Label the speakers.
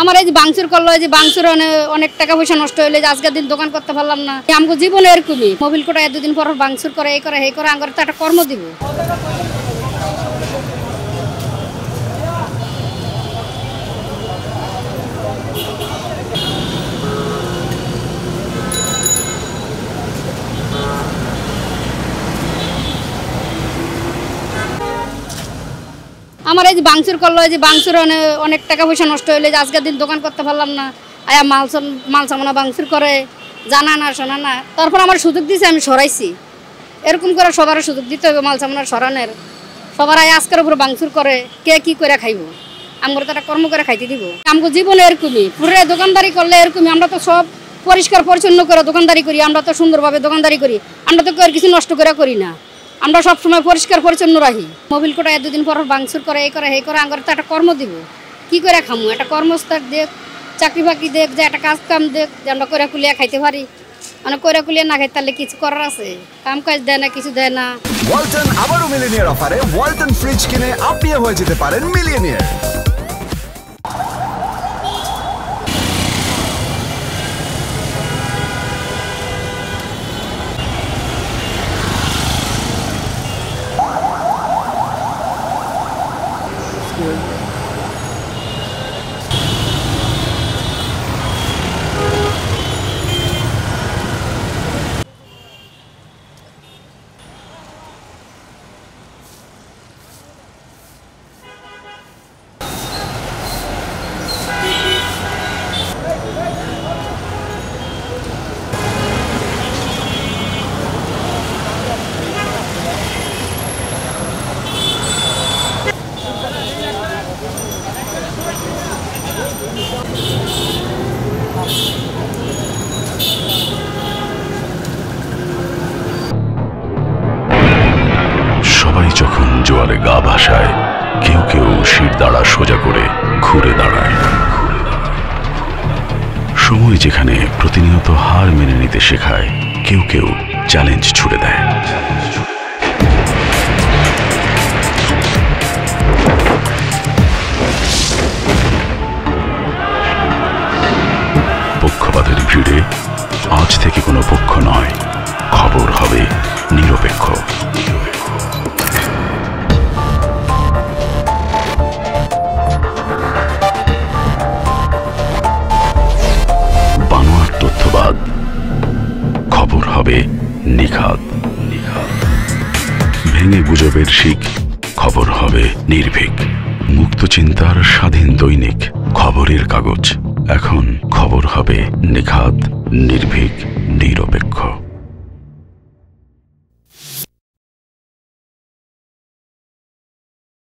Speaker 1: আমার এই যে ভাঙচুর করলো, এই যে ভাঙচুর অনেক টাকা পয়সা নষ্ট হইলে আজকের দিন দোকান করতে পারলাম না। আমাকে জীবনে এরকমই মোবিল কোটা দুদিন পর ভাঙচুর করে এই করে এই করে আমার তো একটা কর্ম দিব। আমার এই যে ভাঙচুর করলো, এই যে ভাঙচুর অনেক টাকা পয়সা নষ্ট হইলে আজকের দিন দোকান করতে পারলাম না। আয়া মাল সামানা ভাঙচুর করে, জানা না শোনা না। তারপর আমার সুযোগ দিয়েছে, আমি সরাইছি। এরকম করে সবার সুযোগ দিতে হবে মাল সামানার সরানোর। সবার আয় আজকের উপরে ভাঙচুর করে কে কি করে খাইব, আমার তো একটা কর্ম করে খাইতে দিব। আমাকে জীবনে এরকমই পুরো দোকানদারি করলে এরকমই। আমরা তো সব পরিষ্কার পরিচ্ছন্ন করে দোকানদারি করি, আমরা তো সুন্দরভাবে দোকানদারি করি, আমরা তো আর কিছু নষ্ট করে করি না। আমরা সবসময় পরিষ্কার পরিচ্ছন্ন রাখি। মোবিল কোটা দুদিন পর ভাঙচুর করে এই করে এই করে আমার তো একটা কর্ম দিব। কি করে খামু, একটা কর্মস্থল দেখ, চাকরি বাকরি দেখ, যে একটা কাজ কাম দেখ, যে আমরা করে কুলিয়া খাইতে পারি। মানে করে কুলিয়া না খাইতে তাহলে কিছু করার আছে? কাম কাজ দেয় না, কিছু দেয় না।
Speaker 2: ওয়ালটন আবারও মিলিয়নিয়ার অফারে ওয়ালটন ফ্রিজ কিনে আপনিও হয়ে যেতে পারেন মিলিয়নিয়ার।
Speaker 3: সবাই যখন জোয়ারে গা ভাসায়, কেউ কেউ শির দাঁড়া সোজা করে ঘুরে দাঁড়ায়। সময় যেখানে প্রতিনিয়ত হার মেনে নিতে শেখায়, কেউ কেউ চ্যালেঞ্জ ছুড়ে দেয়। পক্ষপাতের ভিড়ে আজ থেকে কোনো পক্ষ নয়, খবর হবে নিরপেক্ষ। বানোয়ার তথ্যবাদ, খবর হবে নিখাত। ভেঙে গুজবের শিক, খবর হবে নির্ভীক। মুক্ত চিন্তার স্বাধীন দৈনিক খবরের কাগজ। এখন খবর হবে নিখাত, নির্ভীক, নিরপেক্ষ।